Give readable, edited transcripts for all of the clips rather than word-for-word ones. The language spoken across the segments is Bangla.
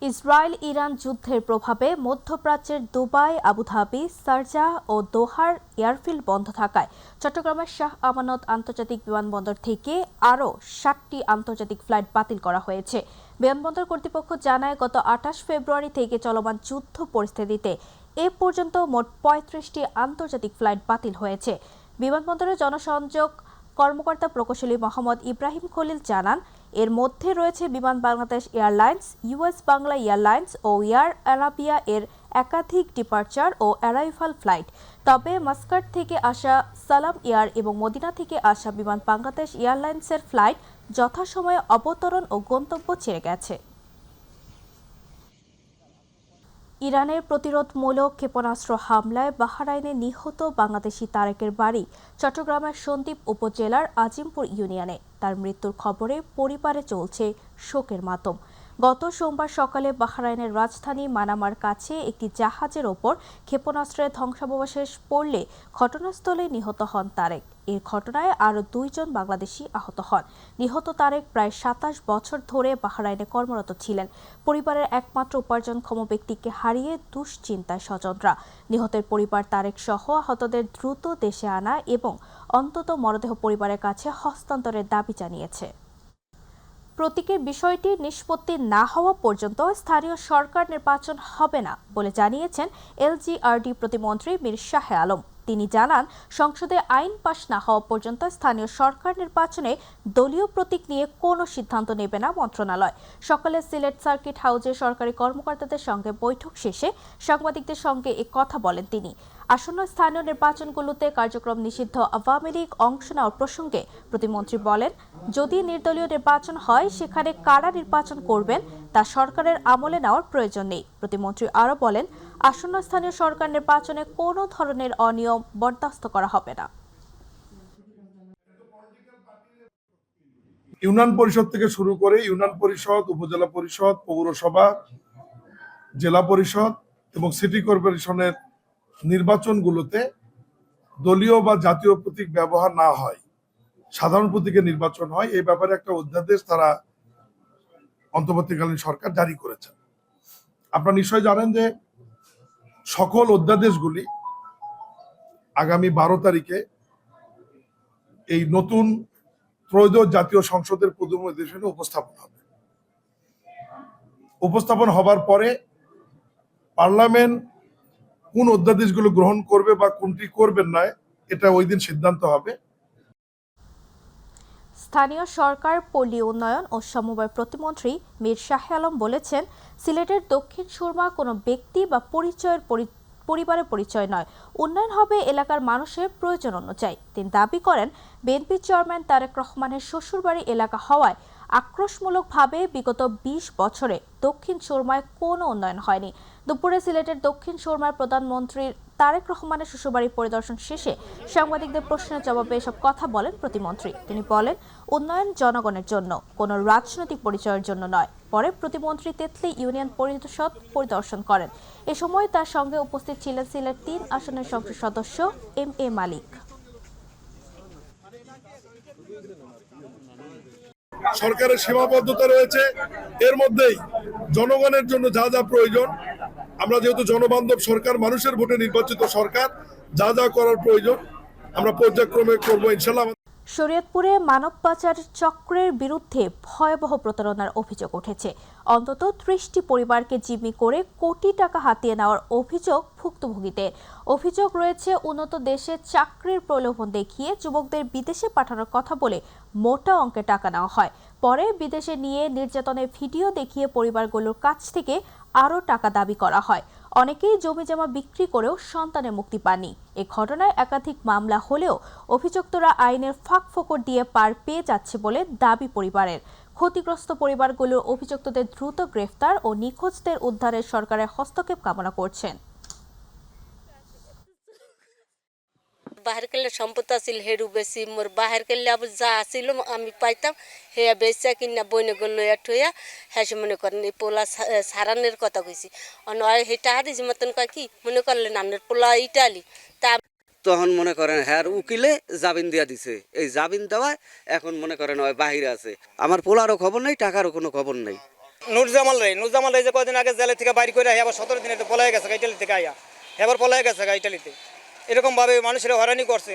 ইসরায়েল ইরান যুদ্ধের প্রভাবে মধ্যপ্রাচ্যের দুবাই, আবুধাবি, শারজাহ ও দোহার এয়ারফিল্ড বন্ধ থাকায় চট্টগ্রামের শাহ আমানত আন্তর্জাতিক বিমানবন্দর থেকে আরও ৭টি আন্তর্জাতিক ফ্লাইট বাতিল করা হয়েছে। বিমানবন্দর কর্তৃপক্ষ জানায়, গত ২৮ ফেব্রুয়ারি থেকে চলমান যুদ্ধ পরিস্থিতিতে এ পর্যন্ত মোট ৩৫টি আন্তর্জাতিক ফ্লাইট বাতিল হয়েছে। বিমানবন্দরের জনসংযোগ কর্মকর্তা প্রকৌশলী মোহাম্মদ ইব্রাহিম খলিল জানান, এর মধ্যে রয়েছে Biman Bangladesh airlines, US Bangla airlines ও এয়ার আরাবিয়া এর একাধিক ডিপার্চার ও অ্যারাইভাল ফ্লাইট। তবে মাস্কাট থেকে আসা সালাম এয়ার এবং মদিনা থেকে আসা বিমান বাংলাদেশ এয়ারলাইন্সের ফ্লাইট যথাসময়ে অবতরণ ও গন্তব্য ছেড়ে গেছে। ইরানের প্রতিরোধমূলক ক্ষেপণাস্ত্র হামলায় বাহরাইনে নিহত বাংলাদেশি তারেকের বাড়ি চট্টগ্রামের সন্দ্বীপ উপজেলার আজিমপুর ইউনিয়নে। তার মৃত্যুর খবরে পরিবারে চলছে শোকের মাতম। গত সোমবার সকালে বাহরাইনের রাজধানী মানামার কাছে একটি জাহাজের ওপর ক্ষেপণাস্ত্রের ধ্বংসাবশেষ পড়লে ঘটনাস্থলে নিহত হন তারেক। এর ঘটনায় আরও ২ জন বাংলাদেশি আহত হন। নিহত তারেক প্রায় ২৭ বছর ধরে বাহরাইনে কর্মরত ছিলেন। পরিবারের একমাত্র উপার্জনক্ষম ব্যক্তিকে হারিয়ে দুশ্চিন্তায় স্বজনরা। নিহতের পরিবার তারেক সহ আহতদের দ্রুত দেশে আনা এবং অন্তত মরদেহ পরিবারের কাছে হস্তান্তরের দাবি জানিয়েছে। প্রতীকের বিষয়টি নিষ্পত্তি না হওয়া পর্যন্ত স্থানীয় সরকার নির্বাচন হবে না বলে জানিয়েছেন এলজিআরডি প্রতিমন্ত্রী মীর শাহ আলম। তিনি জানান, সংসদে আইন পাশ না হওয়া পর্যন্ত স্থানীয় সরকার নির্বাচনে দলীয় প্রতীক নিয়ে কোনো সিদ্ধান্ত নেবে না মন্ত্রণালয়। সকালে সিলেট সার্কিট হাউসে সরকারি কর্মকর্তাদের সঙ্গে বৈঠক শেষে সাংবাদিকদের সঙ্গে এ কথা বলেন তিনি। আসন্ন স্থানীয় নির্বাচনগুলোতে কার্যক্রম নিষিদ্ধ আওয়ামী লীগ অংশ নেওয়ার প্রসঙ্গে প্রতিমন্ত্রী বলেন, যদি নির্দলীয় নির্বাচন হয় সেখানে কারা নির্বাচন করবেন তা সরকারের আমলে নেওয়ার প্রয়োজন নেই। প্রতিমন্ত্রী আরও বলেন, আসন্ন স্থানীয় সরকার নির্বাচনে কোনো ধরনের অনিয়ম বরদাস্ত করা হবে না। ইউনিয়ন পরিষদ থেকে শুরু করে ইউনিয়ন পরিষদ, উপজেলা পরিষদ, পৌরসভা, জেলা পরিষদ এবং সিটি কর্পোরেশনের নির্বাচনগুলোতে দলীয় বা জাতীয় প্রতীক ব্যবহার না হয়, সাধারণ প্রতীকে নির্বাচন হয়, এই ব্যাপারে একটা অধ্যাদেশ তারা অন্তর্বর্তীকালীন সরকার জারি করেছেন। আপনারা নিশ্চয় জানেন যে সকল অধ্যাদেশগুলি আগামী ১২ তারিখে এই নতুন ত্রয়োদশ জাতীয় সংসদের প্রথম অধিবেশনে উপস্থাপন হবার পরে পার্লামেন্ট কোন অধ্যাদেশগুলো গ্রহণ করবে বা কোনটি করবেন না, এটা ওই দিন সিদ্ধান্ত হবে। স্থানীয় সরকার, পল্লী উন্নয়ন ও সমবায় প্রতিমন্ত্রী মীর শাহ আলম বলেছেন, সিলেটের দক্ষিণ সুরমা কোনো ব্যক্তি বা পরিবারের পরিচয় নয়, উন্নয়ন হবে এলাকার মানুষের প্রয়োজন অনুযায়ী। তিনি দাবি করেন, বিএনপি চেয়ারম্যান তারেক রহমানের শ্বশুরবাড়ি এলাকা হওয়ায় আক্রোশমূলকভাবে বিগত ২০ বছরে দক্ষিণ সুরমায় কোনো উন্নয়ন হয়নি। দুপুরে সিলেটের দক্ষিণ সুরমায় প্রধানমন্ত্রী তারেক রহমানের শ্বশুরবাড়ি পরিদর্শন শেষে সাংবাদিকদের প্রশ্নের জবাবে এসব কথা বলেন প্রতিমন্ত্রী। তিনি বলেন, উন্নয়ন জনগণের জন্য, কোনো রাজনৈতিক পরিচয়ের জন্য নয়। পরে প্রতিমন্ত্রী তেতলি ইউনিয়ন পরিষদ পরিদর্শন করেন। এ সময় তার সঙ্গে উপস্থিত ছিলেন সিলেট ৩ আসনের সংসদ সদস্য এম.এ. মালিক। সরকারের সীমাবদ্ধতা রয়েছে, এর মধ্যেই জনগণের জন্য যা যা প্রয়োজন, আমরা যেহেতু জনবান্ধব সরকার, মানুষের ভোটে নির্বাচিত সরকার, যা যা করার প্রয়োজন আমরা পর্যায়ক্রমে করবো ইনশাআল্লাহ। শরীয়তপুরে মানব পাচার চক্রের বিরুদ্ধে ভয়াবহ প্রতারণার অভিযোগ উঠেছে। অন্তত ৩০টি পরিবারকে জিম্মি করে কোটি টাকা হাতিয়ে নেওয়ার অভিযোগ ভুক্তভোগীদের। অভিযোগ রয়েছে, উন্নত দেশে চাকরির প্রলোভন দেখিয়ে যুবকদের বিদেশে পাঠানোর কথা বলে মোটা অঙ্কের টাকা নেওয়া হয়। পরে বিদেশে নিয়ে নির্যাতনের ভিডিও দেখিয়ে পরিবারগুলোর কাছ থেকে আরও টাকা দাবি করা হয়। অনেকেই জমিজমা বিক্রি করেও সন্তানের মুক্তি পাননি। এ ঘটনায় একাধিক মামলা হলেও অভিযুক্তরা আইনের ফাঁকফোকর দিয়ে পার পেয়ে যাচ্ছে বলে দাবি পরিবারের। ক্ষতিগ্রস্ত পরিবারগুলোর অভিযুক্তদের দ্রুত গ্রেফতার ও নিখোঁজদের উদ্ধারের সরকারের হস্তক্ষেপ কামনা করছেন। বাহির করলে সম্পদ আছিল হেরু বেশি মোর বাহির করলে আবার যা আসিল আমি পাইতাম হে বেচা কিনা বইনে গেল ঠইয়া হ্যাঁ মনে করেন এই পোলা সারানের কথা কইছি হেটা দিছি মতন কয় কি মনে করলেন আপনার পোলা ইটালি তা তখন মনে করেন হ্যাঁ উকিলে জামিন দিয়া দিছে, এই জামিন দেওয়ায় এখন মনে করেন বাহিরে আছে। আমার পোলারও খবর নেই, টাকারও কোনো খবর নেই। নুরজামাল রে যে কদিন আগে জেলে থেকে বাইর করে আবার 17 দিনে পলাই গেছে ইটালি থেকে আইয়া এবার পলাই গেছে ইটালিতে এরকম ভাবে মানুষের হয়রানি করছে।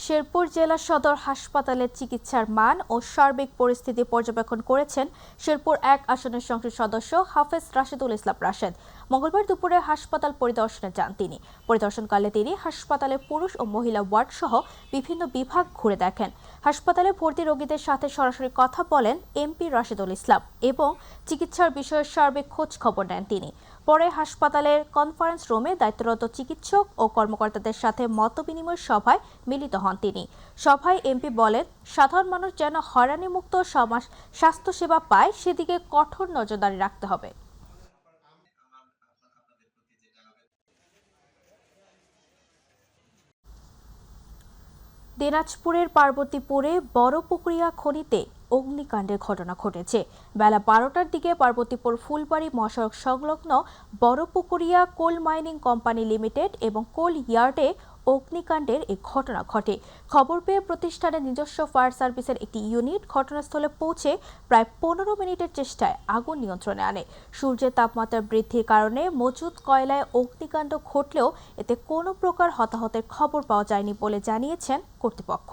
শেরপুর জেলা সদর হাসপাতালের চিকিৎসার মান ও সার্বিক পরিস্থিতি পর্যবেক্ষণ করেছেন শেরপুর 1 আসনের সংসদ সদস্য হাফেজ রাশেদুল ইসলাম রাশেদ। মঙ্গলবার দুপুরে হাসপাতাল পরিদর্শনে যান তিনি। পরিদর্শনকালে তিনি হাসপাতালে পুরুষ ও মহিলা ওয়ার্ড সহ বিভিন্ন বিভাগ ঘুরে দেখেন। হাসপাতালে ভর্তি রোগীদের সাথে সরাসরি কথা বলেন এমপি রাশেদুল ইসলাম এবং চিকিৎসার বিষয়ে সার্বিক খোঁজ খবর নেন তিনি। পরে হাসপাতালের কনফারেন্স রুমে দায়িত্বরত চিকিৎসক ও কর্মকর্তাদের সাথে মতবিনিময় সভায় মিলিত হন তিনি। সভায় এমপি বলেন, সাধারণ মানুষ যেন হয়রানিমুক্ত স্বাস্থ্যসেবা পায় সেদিকে কঠোর নজরদারি রাখতে হবে। দিনাজপুরের পার্বতীপুরে বড়পুকুরিয়া খনিতে অগ্নিকাণ্ডের ঘটনা ঘটেছে। বেলা 12টার দিকে পার্বতীপুর ফুলবাড়ি মহাসড়ক সংলগ্ন Barapukuria coal mining company limited এবং কোল ইয়ার্ডে অগ্নিকাণ্ডের এই ঘটনা ঘটে। খবর পেয়ে প্রতিষ্ঠানের নিজস্ব ফায়ার সার্ভিসের একটি ইউনিট ঘটনাস্থলে পৌঁছে প্রায় 15 মিনিটের চেষ্টায় আগুন নিয়ন্ত্রণে আনে। সূর্যের তাপমাত্রা বৃদ্ধির কারণে মজুদ কয়লায় অগ্নিকাণ্ড ঘটলেও এতে কোনো প্রকার হতাহতের খবর পাওয়া যায়নি বলে জানিয়েছেন কর্তৃপক্ষ।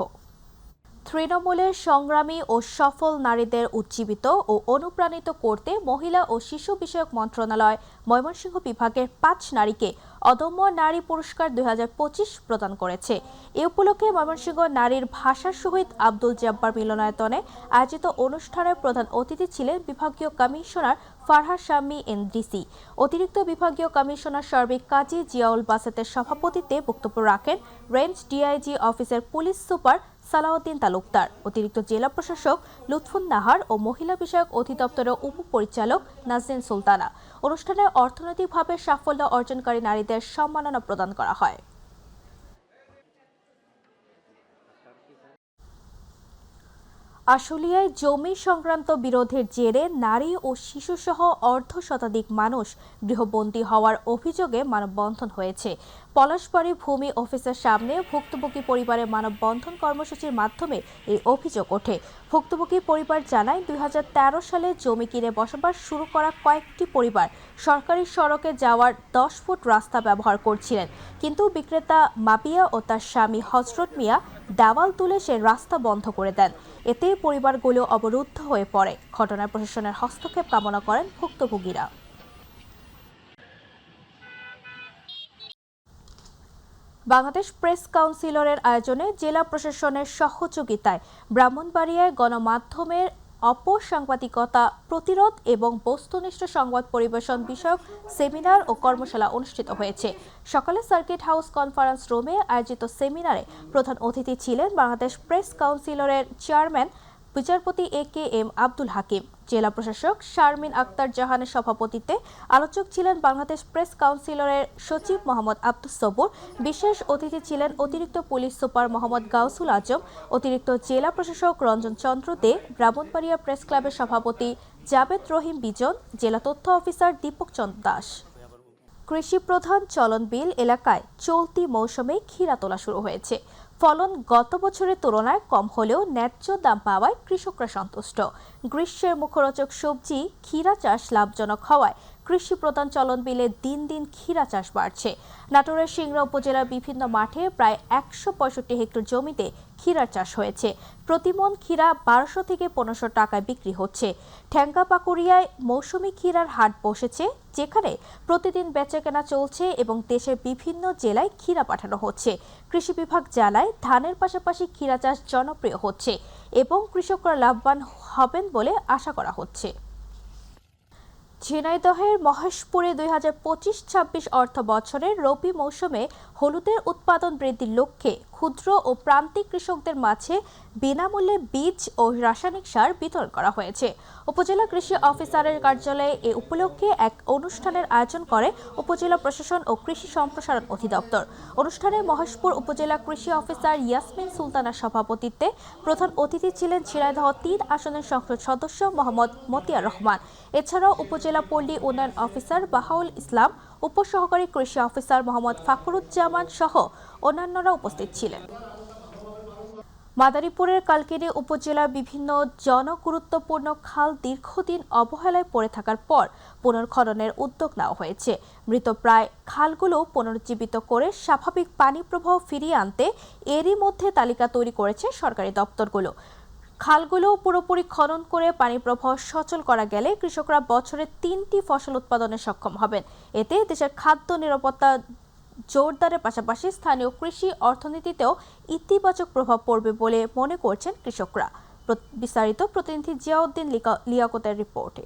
তৃণমূলের সংগ্রামী ও সফল নারীদের উজ্জীবিত ও অনুপ্রাণিত করতে মহিলা ও শিশু বিষয়ক মন্ত্রণালয় ময়মনসিংহ বিভাগের 5 নারীকে অদম্য নারী পুরস্কার 2025 প্রদান করেছে। এ উপলক্ষে ময়মনসিংহ নারীর ভাষা শহীদ আব্দুল জব্বার মিলনায়তনে আয়োজিত অনুষ্ঠানে প্রধান অতিথি ছিলেন বিভাগীয় কমিশনার ফারহা শাম্মী এনডিসি। অতিরিক্ত বিভাগীয় কমিশনার সার্বিক কাজী জিয়াউল বাসেতের সভাপতিত্বে বক্তব্য রাখেন রেঞ্জ ডিআইজি অফিসের পুলিশ সুপার সালাউদ্দিন তালুকদার, অতিরিক্ত জেলা প্রশাসক লুৎফুন নাহার ও মহিলা বিষয়ক অধিদপ্তরের উপপরিচালক নাজনীন সুলতানা। অনুষ্ঠানে অর্থনৈতিকভাবে সাফল্য অর্জনকারী নারীদের সম্মাননা প্রদান করা হয়। আশুলিয়ায় জমি সংক্রান্ত বিরোধের জেরে নারী ও শিশুসহ অর্ধশতাধিক মানুষ গৃহবন্দী হওয়ার অভিযোগে মানববন্ধন হয়েছে। পলাশবাড়ী ভূমি অফিসের সামনে ভুক্তভোগী পরিবারের মানববন্ধন কর্মসূচির মাধ্যমে এই অভিযোগ ওঠে। ভুক্তভোগী পরিবার জানায় 2013 সালে জমি কিনে বসবাস শুরু করা কয়েকটি পরিবার সরকারি সড়কে যাওয়ার 10 ফুট রাস্তা ব্যবহার করছিলেন, কিন্তু বিক্রেতা মাবিয়া ও তার স্বামী হজরত মিয়া দেওয়াল তুলে সে রাস্তা বন্ধ করে দেন। এতে পরিবারগুলো অবরুদ্ধ হয়ে পড়ে। ঘটনায় প্রশাসনের হস্তক্ষেপ কামনা করেন ভুক্তভোগীরা। বাংলাদেশ প্রেস কাউন্সিলের আয়োজনে জেলা প্রশাসনের সহযোগিতায় ব্রাহ্মণবাড়িয়ায় গণমাধ্যমের অপসাংবাদিকতা প্রতিরোধ এবং বস্তুনিষ্ঠ সংবাদ পরিবেশন বিষয়ক সেমিনার ও কর্মশালা অনুষ্ঠিত হয়েছে। সকালে সার্কিট হাউস কনফারেন্স রুমে আয়োজিত সেমিনারে প্রধান অতিথি ছিলেন বাংলাদেশ প্রেস কাউন্সিলের চেয়ারম্যান বিচারপতি AKM আব্দুল হাকিম। জেলা প্রশাসক শারমিন আক্তার জাহানের সভাপতিত্বে আলোচক ছিলেন বাংলাদেশ প্রেস কাউন্সিলের সচিব মোহাম্মদ আব্দুস সবুর। বিশেষ অতিথি ছিলেন অতিরিক্ত পুলিশ সুপার মোহাম্মদ গাউসুল আজম, অতিরিক্ত জেলা প্রশাসক রঞ্জন চন্দ্র দে, ব্রাহ্মণবাড়িয়া প্রেস ক্লাবের সভাপতি জাবেদ রহিম বিজন, জেলা তথ্য অফিসার দীপক চন্দ্র দাস। কৃষি প্রধান চলন বিল এলাকায় চলতি মৌসুমে ক্ষীরা তোলা শুরু হয়েছে। ফলন গত বছরের তুলনায় কম হলেও ন্যায্য দাম পাওয়ায় কৃষকরা সন্তুষ্ট। গ্রীষ্মের মুখরোচক সবজি ক্ষীরা চাষ লাভজনক হওয়ায় কৃষি প্রধান চলন বিলে দিন দিন ক্ষীরা চাষ বাড়ছে। নাটোরের সিংড়া উপজেলার বিভিন্ন মাঠে প্রায় 165 হেক্টর জমিতে ক্ষীরার চাষ হয়েছে। প্রতিমন ক্ষীরা 1200 থেকে 1500 টাকায় বিক্রি হচ্ছে। ঠ্যাঙ্গাপাকুড়িয়ায় মৌসুমী ক্ষীরার হাট বসেছে, যেখানে প্রতিদিন বেচাকেনা চলছে এবং দেশের বিভিন্ন জেলায় ক্ষীরা পাঠানো হচ্ছে। কৃষি বিভাগ জানায় ধানের পাশাপাশি ক্ষীরা চাষ জনপ্রিয় হচ্ছে এবং কৃষকরা লাভবান হবেন বলে আশা করা হচ্ছে। ঝিনাইদহের মহেশপুরে 2025-26 অর্থ বছরের রবি মৌসুমে হলুদের উৎপাদন বৃদ্ধির লক্ষ্যে ক্ষুদ্র ও প্রান্তিক কৃষকদের মাঝে বিনামূল্যে বীজ ও রাসায়নিক সার বিতরণ করা হয়েছে। উপজেলা কৃষি অফিসারের কার্যালয়ে এ উপলক্ষে এক অনুষ্ঠানের আয়োজন করে উপজেলা প্রশাসন ও কৃষি সম্প্রসারণ অধিদপ্তর। অনুষ্ঠানে মহেশপুর উপজেলা কৃষি অফিসার ইয়াসমিন সুলতানার সভাপতিত্বে প্রধান অতিথি ছিলেন ঝিনাইদহ 3 আসনের সংসদ সদস্য মোহাম্মদ মতিয়ার রহমান। এছাড়াও উপজেলা পল্লী উন্নয়ন অফিসার বাহাউল ইসলাম, উপসহকারী কৃষি অফিসার মোহাম্মদ ফাকরুজ্জামান সহ অন্যান্যরা উপস্থিত ছিলেন। মাদারীপুরের কালকিনি উপজেলার বিভিন্ন জনগুরুত্বপূর্ণ খাল দীর্ঘদিন অবহেলায় পড়ে থাকার পর পুনর্খননের উদ্যোগ নেওয়া হয়েছে। মৃত প্রায় খালগুলো পুনরুজ্জীবিত করে স্বাভাবিক পানি প্রবাহ ফিরিয়ে আনতে এরই মধ্যে তালিকা তৈরি করেছে সরকারি দপ্তরগুলো। খালগুলো পুরোপুরি খনন করে পানি প্রবাহ সচল করা গেলে কৃষকরা বছরে 3টি ফসল উৎপাদনে সক্ষম হবেন। এতে দেশের খাদ্য নিরাপত্তা জোরদারের পাশাপাশি স্থানীয় কৃষি অর্থনীতিতেও ইতিবাচক প্রভাব পড়বে বলে মনে করছেন কৃষকরা। বিস্তারিত প্রতিনিধি জিয়াউদ্দিন লিয়াকতের রিপোর্টে।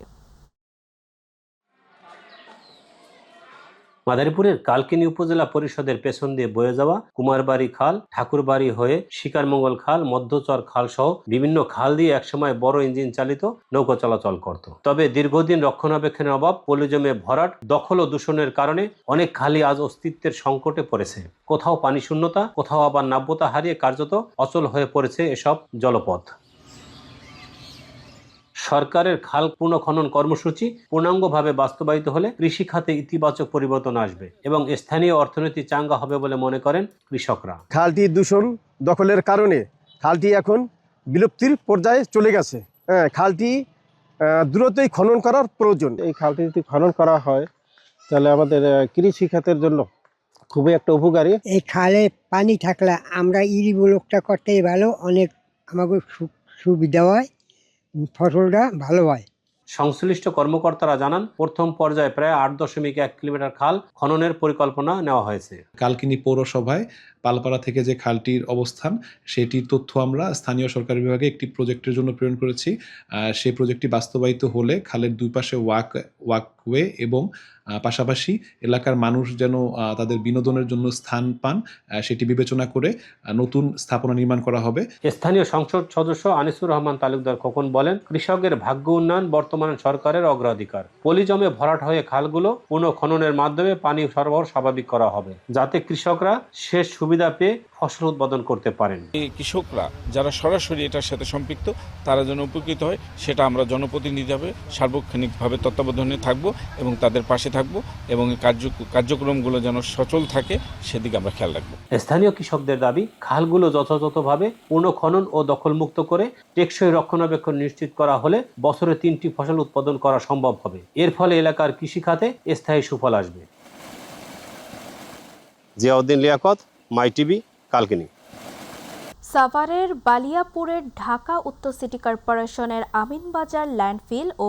মাদারীপুরের কালকিনি উপজেলা পরিষদের পেছন দিয়ে বয়ে যাওয়া কুমারবাড়ি খাল, ঠাকুরবাড়ি হয়ে শিকারমঙ্গল খাল, মধ্যচর খাল সহ বিভিন্ন খাল দিয়ে একসময় বড় ইঞ্জিন চালিত নৌকা চলাচল করত। তবে দীর্ঘদিন রক্ষণাবেক্ষণের অভাব, পলি জমে ভরাট, দখল ও দূষণের কারণে অনেক খালই আজ অস্তিত্বের সংকটে পড়েছে। কোথাও পানি শূন্যতা, কোথাও আবার নাব্যতা হারিয়ে কার্যত অচল হয়ে পড়েছে এসব জলপথ। সরকারের খাল পুনঃখনন কর্মসূচি পূর্ণাঙ্গভাবে বাস্তবায়িত হলে কৃষি খাতে ইতিবাচক পরিবর্তন আসবে এবং স্থানীয় অর্থনীতি চাঙ্গা হবে বলে মনে করেন কৃষকরা। খালটি দূষণ দখলের কারণে খালটি এখন বিলুপ্তির পর্যায়ে চলে গেছে। খালটি দ্রুতই খনন করার প্রয়োজন। এই খালটি যদি খনন করা হয় তাহলে আমাদের কৃষি খাতের জন্য খুবই একটা উপকারী। এই খালে পানি থাকলে আমরা ইরি ব্লকটা করতেই ভালো, অনেক আমাকে সুবিধা হয়, ফসলটা ভালো হয়। সংশ্লিষ্ট কর্মকর্তারা জানান, প্রথম পর্যায়ে প্রায় 8.1 কিলোমিটার খাল খননের পরিকল্পনা নেওয়া হয়েছে। কালকিনি পৌরসভায় পালপাড়া থেকে যে খালটির অবস্থান সেটির তথ্য আমরা স্থানীয় সরকার বিভাগে একটি প্রজেক্টের জন্য প্রেরণ করেছি। সেই প্রজেক্টটি বাস্তবায়িত হলে খালের দুই পাশে ওয়াকওয়ে এবং পাশাপাশি এলাকার মানুষ যেন তাদের বিনোদনের জন্য স্থান পান সেটি বিবেচনা করে নতুন স্থাপনা নির্মাণ করা হবে। স্থানীয় সংসদ সদস্য আনিসুর রহমান তালুকদার খোকন বলেন, কৃষকের ভাগ্য উন্নয়ন বর্তমানে সরকারের অগ্রাধিকার। পলি জমে ভরাট হয়ে খালগুলো পুনঃখননের মাধ্যমে পানি সরবরাহ স্বাভাবিক করা হবে, যাতে কৃষকরা শেষ সুবিধা পেয়ে ফসল উৎপাদন করতে পারেন। এই কৃষকরা যারা সরাসরি এটার সাথে সম্পৃক্ত তারা যেন উপকৃত হয়, সেটা আমরা জনপ্রতিনিধি হিসাবে সার্বক্ষণিকভাবে তত্ত্বাবধানে থাকব এবং তাদের পাশে থাকব এবং কার্যক্রমগুলো যেন সচল থাকে সেদিকে আমরা খেয়াল রাখবো। স্থানীয় কৃষকদের দাবি, খালগুলো যথাযথভাবে পুনঃখনন ও দখলমুক্ত করে টেকসই রক্ষণাবেক্ষণ নিশ্চিত করা হলে বছরে 3টি ফসল উৎপাদন করা সম্ভব হবে। এর ফলে এলাকার কৃষি খাতে স্থায়ী সুফল আসবে। জিয়াউদ্দিন লিয়াকত, মাই টিভি, কালকিনি। সাভারের বালিয়াপুরের ঢাকা উত্তর সিটি কর্পোরেশনের আমিনবাজার ল্যান্ডফিল ও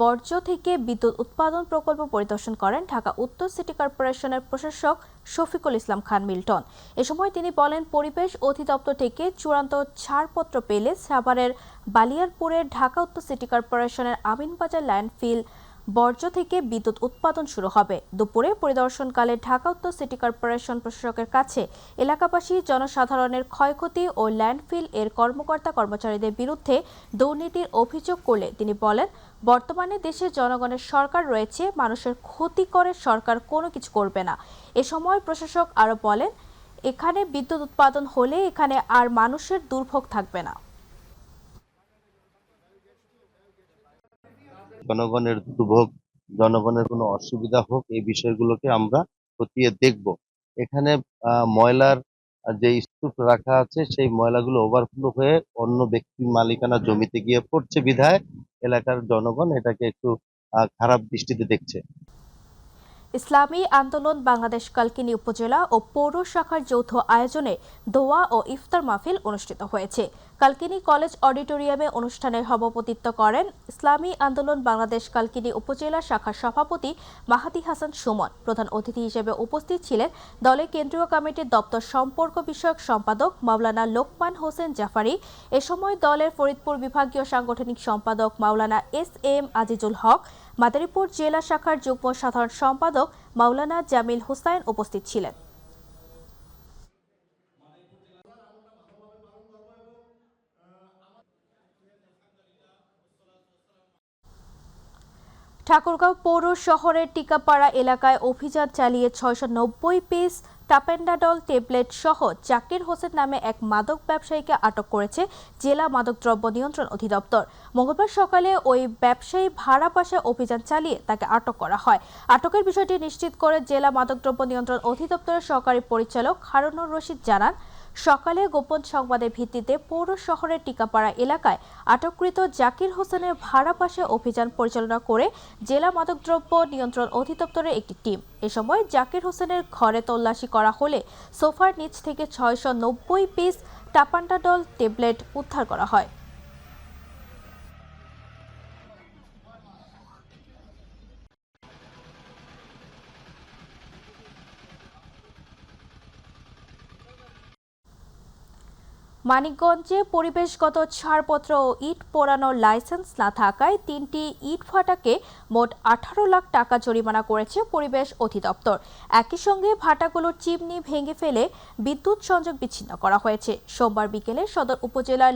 বর্জ্য থেকে বিদ্যুৎ উৎপাদন প্রকল্প পরিদর্শন করেন ঢাকা উত্তর সিটি কর্পোরেশনের প্রশাসক শফিকুল ইসলাম খান মিল্টন। এ সময় তিনি বলেন, পরিবেশ অধিদপ্তর থেকে চূড়ান্ত ছাড়পত্র পেলে সাভারের বালিয়াপুরের ঢাকা উত্তর সিটি কর্পোরেশনের আমিনবাজার ল্যান্ডফিল বর্জ্য থেকে বিদ্যুৎ উৎপাদন শুরু হবে। দুপুরে পরিদর্শনকালে ঢাকা উত্তর সিটি কর্পোরেশন প্রশাসকের কাছে এলাকাবাসী জনসাধারণের ক্ষয়ক্ষতি ও ল্যান্ডফিল এর কর্মকর্তা কর্মচারীদের বিরুদ্ধে দুর্নীতির অভিযোগ করলে তিনি বলেন, বর্তমানে দেশে জনগণের সরকার রয়েছে, মানুষের ক্ষতি করে সরকার কোনো কিছু করবে না। এ সময় প্রশাসক আরও বলেন, এখানে বিদ্যুৎ উৎপাদন হলে এখানে আর মানুষের দুর্ভোগ থাকবে না। জনগণের দুর্ভোগ, জনগণের কোনো অসুবিধা হোক, এই বিষয়গুলোকে আমরা খতিয়ে দেখব। এখানে ময়লার যে স্তূপ রাখা আছে সেই ময়লাগুলো ওভারফ্লো হয়ে অন্য ব্যক্তির মালিকানা জমিতে গিয়ে পড়ছে বিধায় এলাকার জনগণ এটাকে একটু খারাপ দৃষ্টিতে দেখছে। ইসলামী আন্দোলন বাংলাদেশ কালকিনি উপজেলা ও পৌর শাখার যৌথ আয়োজনে দোয়া ও ইফতার মাহফিল অনুষ্ঠিত হয়েছে। কালকিনি কলেজ অডিটোরিয়ামে অনুষ্ঠানের সভাপতিত্ব করেন ইসলামী আন্দোলন বাংলাদেশ কালকিনি উপজেলা শাখার সভাপতি মাহাদি হাসান সুমন। প্রধান অতিথি হিসেবে উপস্থিত ছিলেন দলের কেন্দ্রীয় কমিটির দপ্তর সম্পর্ক বিষয়ক সম্পাদক মাওলানা লোকমান হোসেন জাফারি। এ সময় দলের ফরিদপুর বিভাগীয় সাংগঠনিক সম্পাদক মাওলানা SM আজিজুল হক, মাদারীপুর জেলা শাখার যুগ্ম সাধারণ সম্পাদক মাওলানা জামিল হুসাইন উপস্থিত ছিলেন। ঠাকুরগাঁও পৌর শহরের টিকাপাড়া এলাকায় অভিযান চালিয়ে 690 পিস টাপেন্ডাডল ট্যাবলেট সহ জাকির হোসেন নামে এক মাদক ব্যবসায়ীকে আটক করেছে জেলা মাদকদ্রব্য নিয়ন্ত্রণ অধিদপ্তর। মঙ্গলবার সকালে ওই ব্যবসায়ী ভাড়া বাসায় অভিযান চালিয়ে তাকে আটক করা হয়। আটকের বিষয়টি নিশ্চিত করে জেলা মাদকদ্রব্য নিয়ন্ত্রণ অধিদপ্তরের সহকারী পরিচালক হারুনুর রশিদ জানান, সকালে গোপন সংবাদের ভিত্তিতে পৌর শহরের টিকাপাড়া এলাকায় আটককৃত জাকির হোসেনের ভাড়া পাশে অভিযান পরিচালনা করে জেলা মাদকদ্রব্য নিয়ন্ত্রণ অধিদপ্তরের একটি টিম। এ সময় জাকির হোসেনের ঘরে তল্লাশি করা হলে সোফার নিচ থেকে 690 পিস টাপান্টাডল ট্যাবলেট উদ্ধার করা হয়। মানিকগঞ্জে পরিবেশগত ছাড়পত্র ও ইট পোড়ানোর লাইসেন্স না থাকায় 3টি ইট ভাটাকে মোট 18 লাখ টাকা জরিমানা করেছে পরিবেশ অধিদপ্তর। একই সঙ্গে ভাটাগুলোর চিমনি ভেঙে ফেলে বিদ্যুৎ সংযোগ বিচ্ছিন্ন করা হয়েছে। সোমবার বিকেলে সদর উপজেলার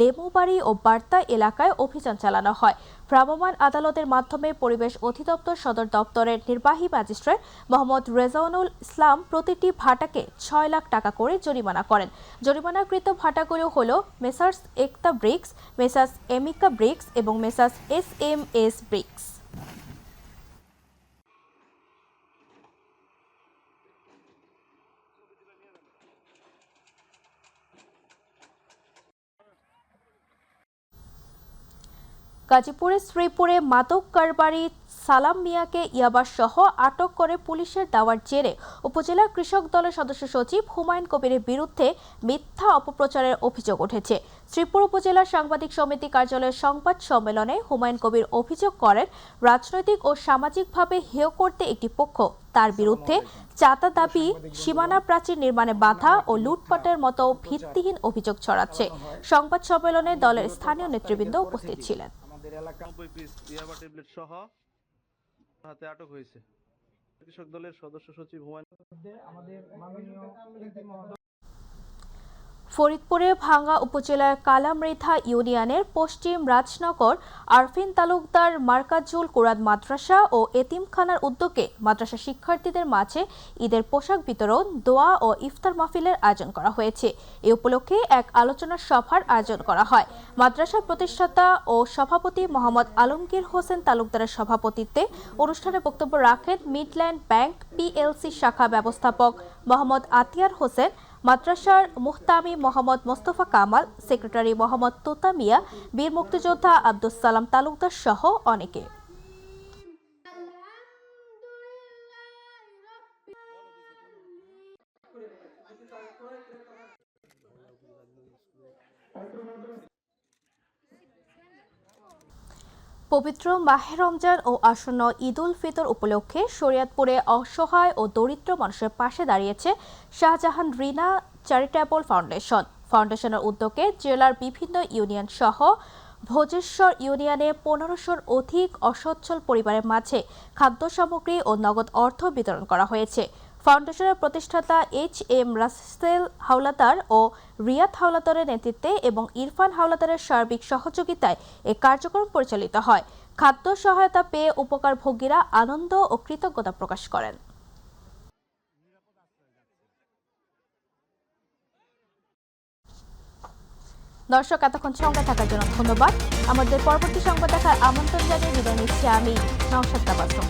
লেমুবাড়ি ও বার্তা এলাকায় অভিযান চালানো হয়। ভ্রাম্যমাণ আদালতের মাধ্যমে পরিবেশ অধিদপ্তর সদর দপ্তরের নির্বাহী ম্যাজিস্ট্রেট মোহাম্মদ রেজাউনুল ইসলাম প্রতিটি ভাটাকে 6 লাখ টাকা করে জরিমানা করেন। জরিমানাকৃত ভাটাগুলো হল মেসার্স একতা ব্রিক্স, মেসার্স এমিকা ব্রিক্স এবং মেসার্স SMS ব্রিক্স। গাজীপুরের শ্রীপুরে মাদক কারবারি সালাম মিয়াকে ইয়াবা সহ আটক করে পুলিশের দাওয়ার জেরে উপজেলা কৃষক দলের সদস্য সচিব হুমায়ুন কবিরের বিরুদ্ধে মিথ্যা অপপ্রচারের অভিযোগ উঠেছে। শ্রীপুর উপজেলা সাংবাদিক সমিতি কার্যালয়ের সংবাদ সম্মেলনে হুমায়ুন কবির অভিযোগ করেন, রাজনৈতিক ও সামাজিকভাবে হেয় করতে একটি পক্ষ তার বিরুদ্ধে চাঁদা দাবি, সীমানা প্রাচীর নির্মাণে বাধা ও লুটপাটের মতো ভিত্তিহীন অভিযোগ ছড়াচ্ছে। সংবাদ সম্মেলনে দলের স্থানীয় নেতৃবৃন্দ উপস্থিত ছিলেন। হাতে আটক হয়েছে কৃষক দলের সদস্য সচিব হুমায়ুন। ফরিদপুরে ভাঙ্গা উপজেলার কালামৃধা ইউনিয়নের পশ্চিম রাজনগর আরফিন তালুকদার মার্কাজুল কুরআন মাদ্রাসা ও এতিমখানার উদ্যোগে মাদ্রাসা শিক্ষার্থীদের মাঝে ঈদের পোশাক বিতরণ, দোয়া ও ইফতার মাহফিলের আয়োজন করা হয়েছে। এ উপলক্ষে এক আলোচনা সভার আয়োজন করা হয়। মাদ্রাসার প্রতিষ্ঠাতা ও সভাপতি মোহাম্মদ আলমগীর হোসেন তালুকদারের সভাপতিত্বে অনুষ্ঠানে বক্তব্য রাখেন মিডল্যান্ড ব্যাংক PLC শাখা ব্যবস্থাপক মোহাম্মদ আতিয়ার হোসেন, মাদ্রাসার মুহতামি মোহাম্মদ মোস্তফা কামাল, সেক্রেটারি মোহাম্মদ তোতা মিয়া, বীর মুক্তিযোদ্ধা আব্দুস সালাম তালুকদার সহ অনেকে। পবিত্র মাহে রমজান ও আসন্ন ঈদ উল ফিতর উপলক্ষে শরীয়তপুরে অসহায় ও দরিদ্র মানুষের পাশে দাঁড়িয়েছে শাহজাহান রিনা চ্যারিটেবল ফাউন্ডেশন। ফাউন্ডেশনের উদ্যোগে জেলার বিভিন্ন ইউনিয়ন সহ ভোজেশ্বর ইউনিয়নে 1500-র অধিক অসচ্ছল পরিবারের মাঝে খাদ্য সামগ্রী ও নগদ অর্থ বিতরণ করা হয়েছে। ফাউন্ডেশনের প্রতিষ্ঠাতা HM রাসেল হাওলাদার ও রিয়াদ হাওলাদারের নেতৃত্বে এবং ইরফান হাওলাদারের সার্বিক সহযোগিতায় এ কার্যক্রম পরিচালিত হয়। খাদ্য সহায়তা পেয়ে উপকারভোগীরা আনন্দ ও কৃতজ্ঞতা প্রকাশ করেন। দর্শক, এতক্ষণ সঙ্গে থাকার জন্য ধন্যবাদ। আমাদের পরবর্তী সংবাদ দেখার আমন্ত্রণ জানিয়ে বিদায় নিচ্ছি আমি নওশাদ তাবাসসুম।